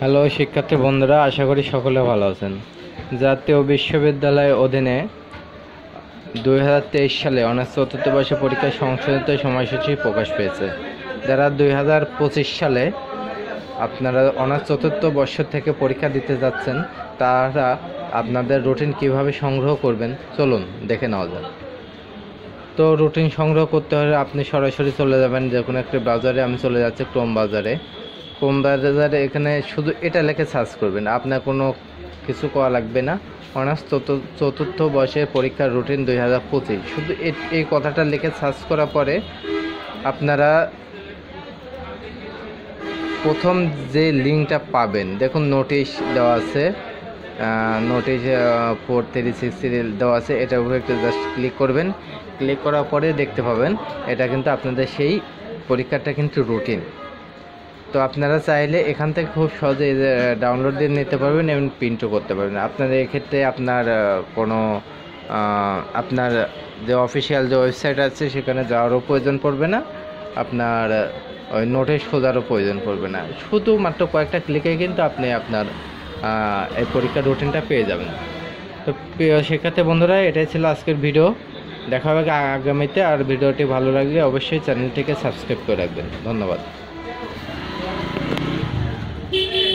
Hello শিক্ষার্থী বন্ধুরা, আশা করি সকলে ভালো আছেন। জাতীয় বিশ্ববিদ্যালয়ের অধীনে 2023 সালে অনার্স চতুর্থ বর্ষে পরীক্ষা সংশোধিত সময়সূচি প্রকাশ পেয়েছে। যারা 2025 সালে আপনারা অনার্স চতুর্থ বর্ষ থেকে পরীক্ষা দিতে যাচ্ছেন, তারা আপনাদের রুটিন কিভাবে সংগ্রহ করবেন চলুন দেখে নেওয়া যাক। তো রুটিন সংগ্রহ করতে হলে আপনি সরাসরি চলে যাবেন যে কোনো একটা ব্রাউজারে। আমি চলে যাচ্ছি ক্রোম ব্রাউজারে। এখানে শুধু এটা লিখে সার্চ করবেন, আপনার কোনো কিছু করা লাগবে না। অনার্স চতুর্থ বর্ষের পরীক্ষার রুটিন 2025, শুধু এই কথাটা লিখে সার্চ করার পরে আপনারা প্রথম যে লিঙ্কটা পাবেন, দেখুন নোটিশ দেওয়া আছে, নোটিশ 4363 দেওয়া আছে। এটার উপরে একটু জাস্ট ক্লিক করবেন। ক্লিক করার পরে দেখতে পাবেন এটা কিন্তু আপনাদের সেই পরীক্ষাটা কিন্তু রুটিন। তো আপনারা চাইলে এখান থেকে খুব সহজে ডাউনলোড দিয়ে নিতে পারবেন এবং প্রিন্টও করতে পারবেন। আপনাদের এক্ষেত্রে আপনার কোনো আপনার যে অফিসিয়াল যে ওয়েবসাইট আছে সেখানে যাওয়ারও প্রয়োজন পড়বে না, আপনার ওই নোটিশ খোঁজারও প্রয়োজন পড়বে না। শুধুমাত্র কয়েকটা ক্লিকে কিন্তু আপনি আপনার এই পরীক্ষার রুটিনটা পেয়ে যাবেন। তো প্রিয় শিক্ষার্থী বন্ধুরা, এটাই ছিল আজকের ভিডিও। দেখা হবে আগামীতে। আর ভিডিওটি ভালো লাগলে অবশ্যই চ্যানেলটিকে সাবস্ক্রাইব করে রাখবেন। ধন্যবাদ।